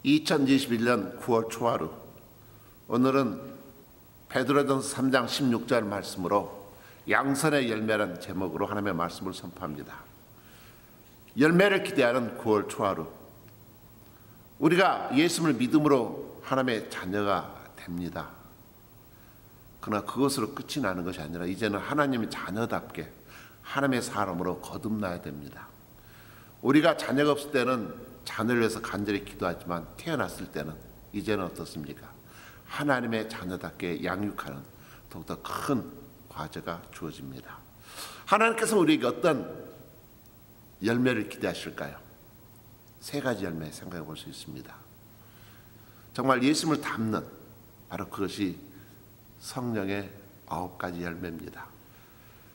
2021년 9월 초하루, 오늘은 베드로전서 3장 16절 말씀으로 양선의 열매라는 제목으로 하나님의 말씀을 선포합니다. 열매를 기대하는 9월 초하루, 우리가 예수를 믿음으로 하나님의 자녀가 됩니다. 그러나 그것으로 끝이 나는 것이 아니라 이제는 하나님의 자녀답게 하나님의 사람으로 거듭나야 됩니다. 우리가 자녀가 없을 때는 자녀를 위해서 간절히 기도하지만 태어났을 때는 이제는 어떻습니까? 하나님의 자녀답게 양육하는 더욱더 큰 과제가 주어집니다. 하나님께서 우리에게 어떤 열매를 기대하실까요? 세 가지 열매 생각해 볼 수 있습니다. 정말 예수님을 닮는, 바로 그것이 성령의 9가지 열매입니다.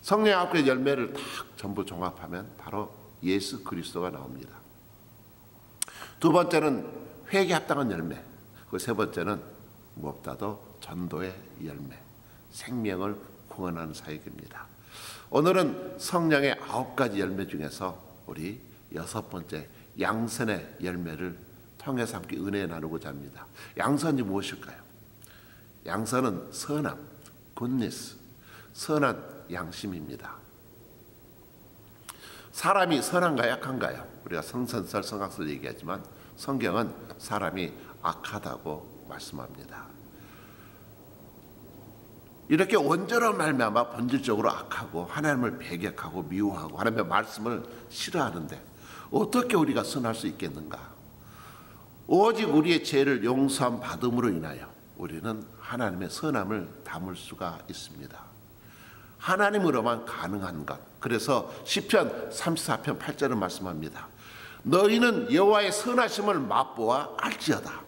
성령의 9가지 열매를 다 전부 종합하면 바로 예수 그리스도가 나옵니다. 두 번째는 회개에 합당한 열매, 그 세 번째는 무엇보다도 전도의 열매, 생명을 구원하는 사역입니다. 오늘은 성령의 9가지 열매 중에서 우리 6번째 양선의 열매를 통해서 함께 은혜 나누고자 합니다. 양선이 무엇일까요? 양선은 선함, 굿니스, 선한 양심입니다. 사람이 선한가 약한가요? 우리가 성선설, 성악설 얘기하지만 성경은 사람이 악하다고 말씀합니다. 이렇게 원죄로 말미암아 본질적으로 악하고 하나님을 배격하고 미워하고 하나님의 말씀을 싫어하는데 어떻게 우리가 선할 수 있겠는가? 오직 우리의 죄를 용서함 받음으로 인하여 우리는 하나님의 선함을 담을 수가 있습니다. 하나님으로만 가능한 것. 그래서 시편 34편 8절을 말씀합니다. 너희는 여호와의 선하심을 맛보아 알지어다.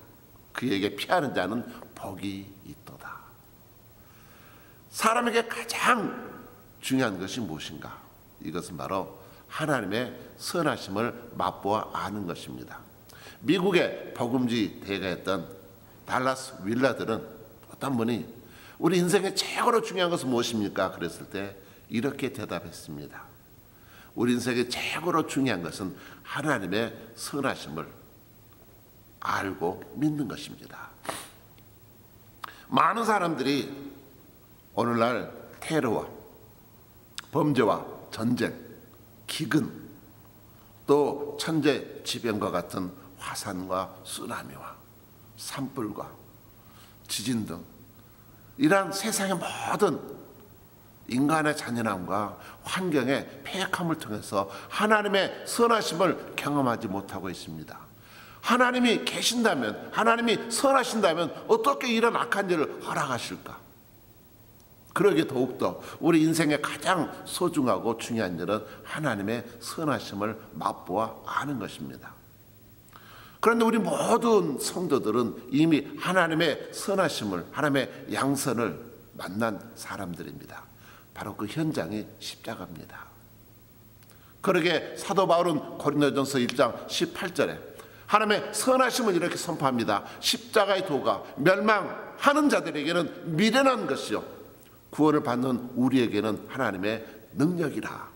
그에게 피하는 자는 복이 있도다. 사람에게 가장 중요한 것이 무엇인가? 이것은 바로 하나님의 선하심을 맛보아 아는 것입니다. 미국의 복음주의 대가였던 달라스 윌라들은 어떤 분이 우리 인생의 최고로 중요한 것은 무엇입니까? 그랬을 때 이렇게 대답했습니다. 우리 인생의 최고로 중요한 것은 하나님의 선하심을 알고 믿는 것입니다. 많은 사람들이 오늘날 테러와 범죄와 전쟁, 기근, 또 천재지변과 같은 화산과 쓰나미와 산불과 지진 등 이러한 세상의 모든 인간의 잔인함과 환경의 폐역함을 통해서 하나님의 선하심을 경험하지 못하고 있습니다. 하나님이 계신다면, 하나님이 선하신다면 어떻게 이런 악한 일을 허락하실까? 그러기에 더욱더 우리 인생의 가장 소중하고 중요한 일은 하나님의 선하심을 맛보아 아는 것입니다. 그런데 우리 모든 성도들은 이미 하나님의 선하심을, 하나님의 양선을 만난 사람들입니다. 바로 그 현장이 십자가입니다. 그러게 사도 바울은 고린도전서 1장 18절에 하나님의 선하심을 이렇게 선포합니다. 십자가의 도가 멸망하는 자들에게는 미련한 것이요 구원을 받는 우리에게는 하나님의 능력이라.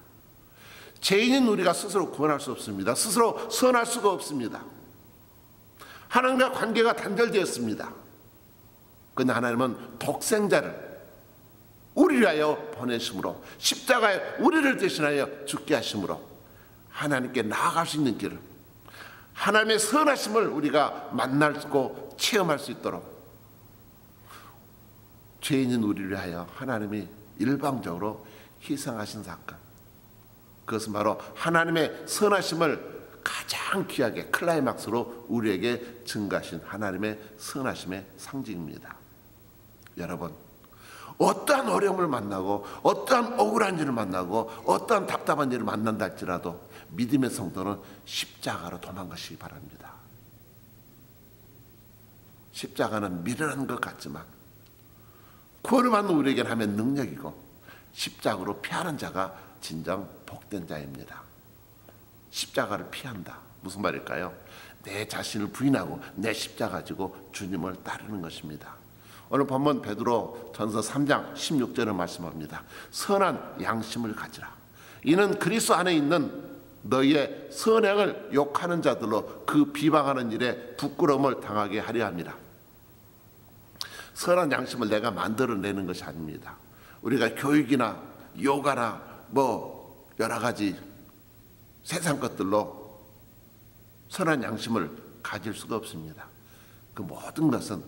죄인인 우리가 스스로 구원할 수 없습니다. 스스로 선할 수가 없습니다. 하나님과 관계가 단절되었습니다. 그런데 하나님은 독생자를 우리를 위하여 보내심으로, 십자가에 우리를 대신하여 죽게 하심으로 하나님께 나아갈 수 있는 길을, 하나님의 선하심을 우리가 만나고 체험할 수 있도록 죄인인 우리를 위하여 하나님이 일방적으로 희생하신 사건, 그것은 바로 하나님의 선하심을 가장 귀하게 클라이막스로 우리에게 증가하신 하나님의 선하심의 상징입니다. 여러분, 어떠한 어려움을 만나고 어떠한 억울한 일을 만나고 어떠한 답답한 일을 만난다 할지라도 믿음의 성도는 십자가로 도망가시기 바랍니다. 십자가는 미련한 것 같지만 구원을 받는 우리에게는 하면 능력이고 십자가로 피하는 자가 진정 복된 자입니다. 십자가를 피한다. 무슨 말일까요? 내 자신을 부인하고 내 십자가 가지고 주님을 따르는 것입니다. 오늘 본문 베드로 전서 3장 16절을 말씀합니다. 선한 양심을 가지라. 이는 그리스도 안에 있는 너희의 선행을 욕하는 자들로 그 비방하는 일에 부끄러움을 당하게 하려 합니다. 선한 양심을 내가 만들어내는 것이 아닙니다. 우리가 교육이나 요가나 뭐 여러 가지 세상 것들로 선한 양심을 가질 수가 없습니다. 그 모든 것은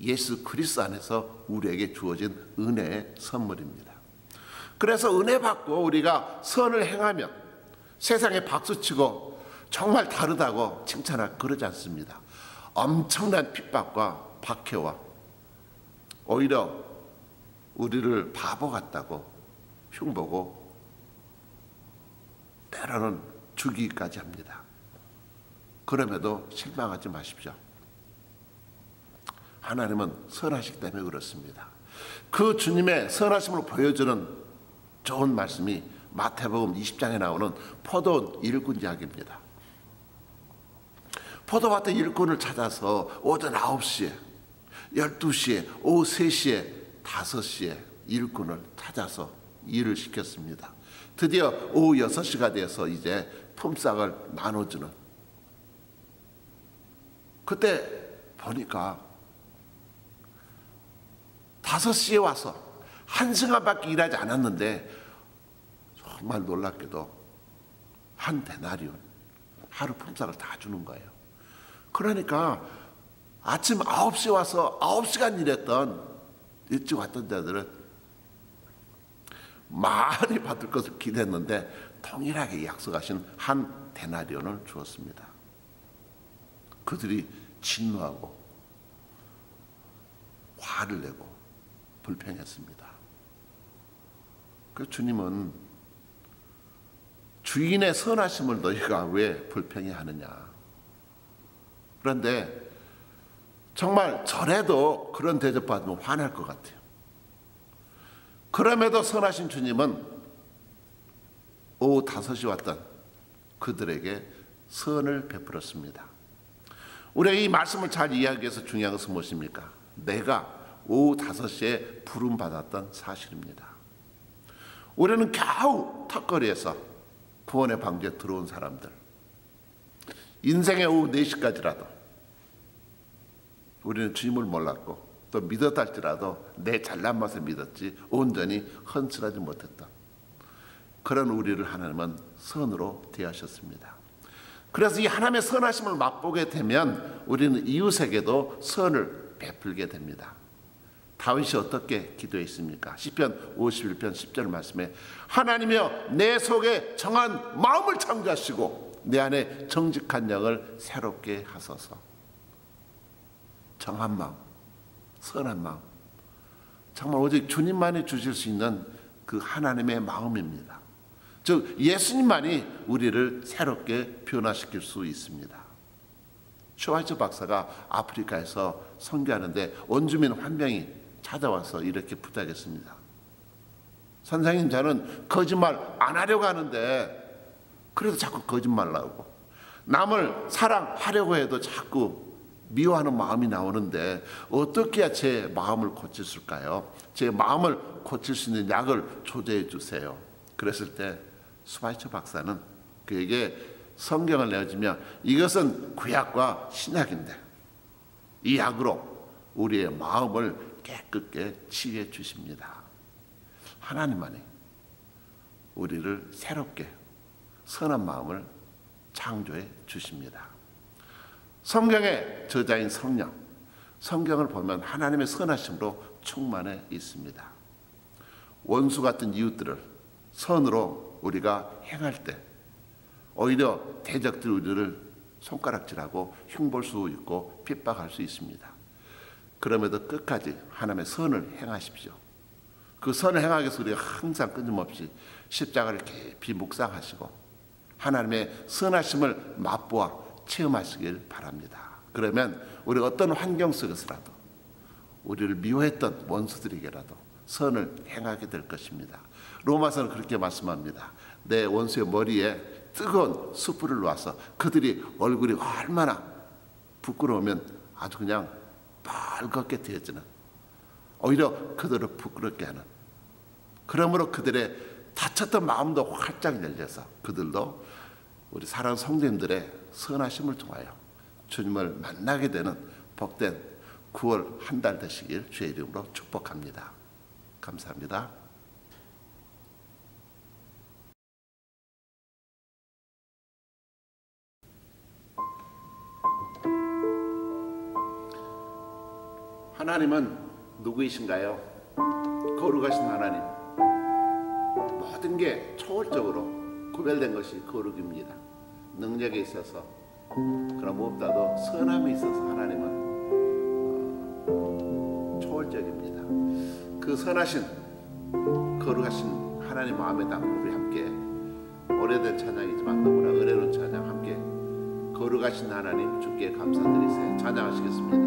예수 그리스도 안에서 우리에게 주어진 은혜의 선물입니다. 그래서 은혜 받고 우리가 선을 행하며 세상에 박수치고 정말 다르다고 칭찬하고 그러지 않습니다. 엄청난 핍박과 박해와 오히려 우리를 바보 같다고 흉보고 때로는 죽이기까지 합니다. 그럼에도 실망하지 마십시오. 하나님은 선하시기 때문에 그렇습니다. 그 주님의 선하심을 보여주는 좋은 말씀이 마태복음 20장에 나오는 포도원 일꾼 이야기입니다. 포도밭의 일꾼을 찾아서 오전 9시에, 12시에, 오후 3시에, 5시에 일꾼을 찾아서 일을 시켰습니다. 드디어 오후 6시가 돼서 이제 품삯을 나눠주는, 그때 보니까 5시에 와서 1시간밖에 일하지 않았는데 정말 놀랍게도 한 데나리온, 하루 품삯을 다 주는 거예요. 그러니까 아침 9시에 와서 9시간 일했던 일찍 왔던 자들은 많이 받을 것을 기대했는데 동일하게 약속하신 한 데나리온을 주었습니다. 그들이 진노하고 화를 내고 불평했습니다. 그 주님은 주인의 선하심을 너희가 왜 불평해 하느냐. 그런데 정말 전에도 그런 대접받으면 화날 것 같아요. 그럼에도 선하신 주님은 오후 5시 왔던 그들에게 선을 베풀었습니다. 우리가 이 말씀을 잘 이해하기 위해서 중요한 것은 무엇입니까? 내가 오후 5시에 부름받았던 사실입니다. 우리는 겨우 턱걸이에서 구원의 방주에 들어온 사람들, 인생의 오후 4시까지라도 우리는 주님을 몰랐고 또 믿었다 할지라도 내 잘난 맛을 믿었지 온전히 헌신하지 못했던 그런 우리를 하나님은 선으로 대하셨습니다. 그래서 이 하나님의 선하심을 맛보게 되면 우리는 이웃에게도 선을 베풀게 됩니다. 다윗이 어떻게 기도했습니까? 시편 51편 10절 말씀에 하나님이여 내 속에 정한 마음을 창조하시고 내 안에 정직한 영을 새롭게 하소서. 정한 마음, 선한 마음, 정말 오직 주님만이 주실 수 있는 그 하나님의 마음입니다. 즉 예수님만이 우리를 새롭게 변화시킬 수 있습니다. 슈왈츠 박사가 아프리카에서 선교하는데 원주민 한 명이 찾아와서 이렇게 부탁했습니다. 선생님, 저는 거짓말 안 하려고 하는데 그래도 자꾸 거짓말 나오고 남을 사랑하려고 해도 자꾸 미워하는 마음이 나오는데 어떻게 해야 제 마음을 고칠 수 있을까요? 제 마음을 고칠 수 있는 약을 조제해 주세요. 그랬을 때 슈왈츠 박사는 그에게 성경을 내어주며 이것은 구약과 신약인데 이 약으로 우리의 마음을 깨끗게 치유해 주십니다. 하나님만이 우리를 새롭게 선한 마음을 창조해 주십니다. 성경의 저자인 성령, 성경을 보면 하나님의 선하심으로 충만해 있습니다. 원수 같은 이웃들을 선으로 우리가 행할 때 오히려 대적들이 우리를 손가락질하고 흉볼 수 있고 핍박할 수 있습니다. 그럼에도 끝까지 하나님의 선을 행하십시오. 그 선을 행하기 위해서 우리가 항상 끊임없이 십자가를 깊이 묵상하시고 하나님의 선하심을 맛보아 체험하시길 바랍니다. 그러면 우리가 어떤 환경 속에서라도 우리를 미워했던 원수들에게라도 선을 행하게 될 것입니다. 로마서는 그렇게 말씀합니다. 내 원수의 머리에 뜨거운 숯불을 놓아서 그들이 얼굴이 얼마나 부끄러우면 아주 그냥 빨갛게 되어지는, 오히려 그들을 부끄럽게 하는, 그러므로 그들의 다쳤던 마음도 활짝 열려서 그들도 우리 사랑하는 성도님들의 선하심을 통하여 주님을 만나게 되는 복된 9월 한 달 되시길 주의 이름으로 축복합니다. 감사합니다. 하나님은 누구이신가요? 거룩하신 하나님. 모든 게 초월적으로 구별된 것이 거룩입니다. 능력에 있어서, 그러나 무엇보다도 선함에 있어서 하나님은 초월적입니다. 그 선하신 거룩하신 하나님 마음에 담고 우리 함께 오래된 찬양이지만 너무나 은혜로운 찬양 함께 거룩하신 하나님 주께 감사드리세요. 찬양하시겠습니다.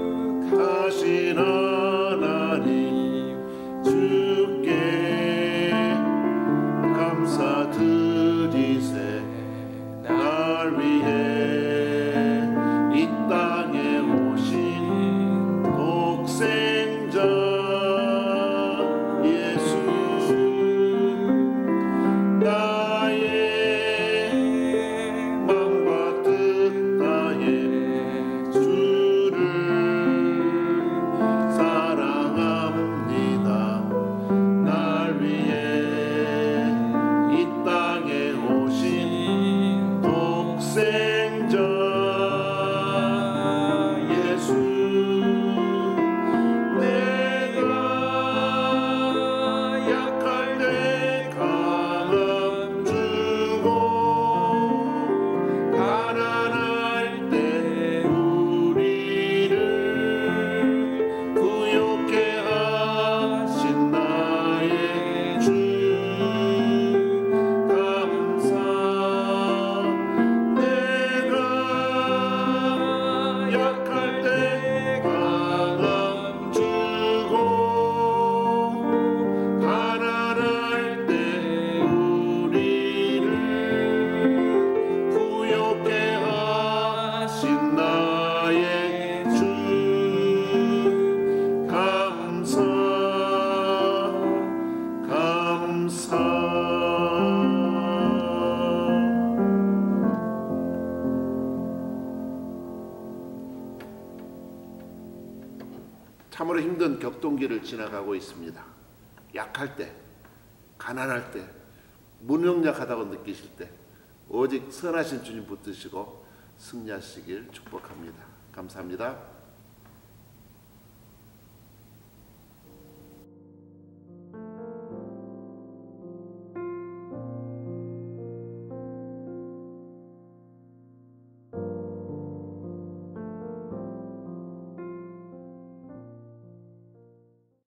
거룩하신 하나님 주께 감사드리세. 날 위해 이 땅에 오신 독생자 예수, 나의 마음과 뜻 다해 주를 사랑합니다. 날 위해 이 땅에 오신 독생자 예수, 내가 약할 때 강함 주고 가난할 때 우리를 부욕해 하신 나의 주 감사. 내가 약할 때 강함 주고 가난할 때 우리를 부욕해 하신 나의 주 감사 감사. 참으로 힘든 격동기를 지나가고 있습니다. 약할 때, 가난할 때, 무능력하다고 느끼실 때 오직 선하신 주님 붙드시고 승리하시길 축복합니다. 감사합니다.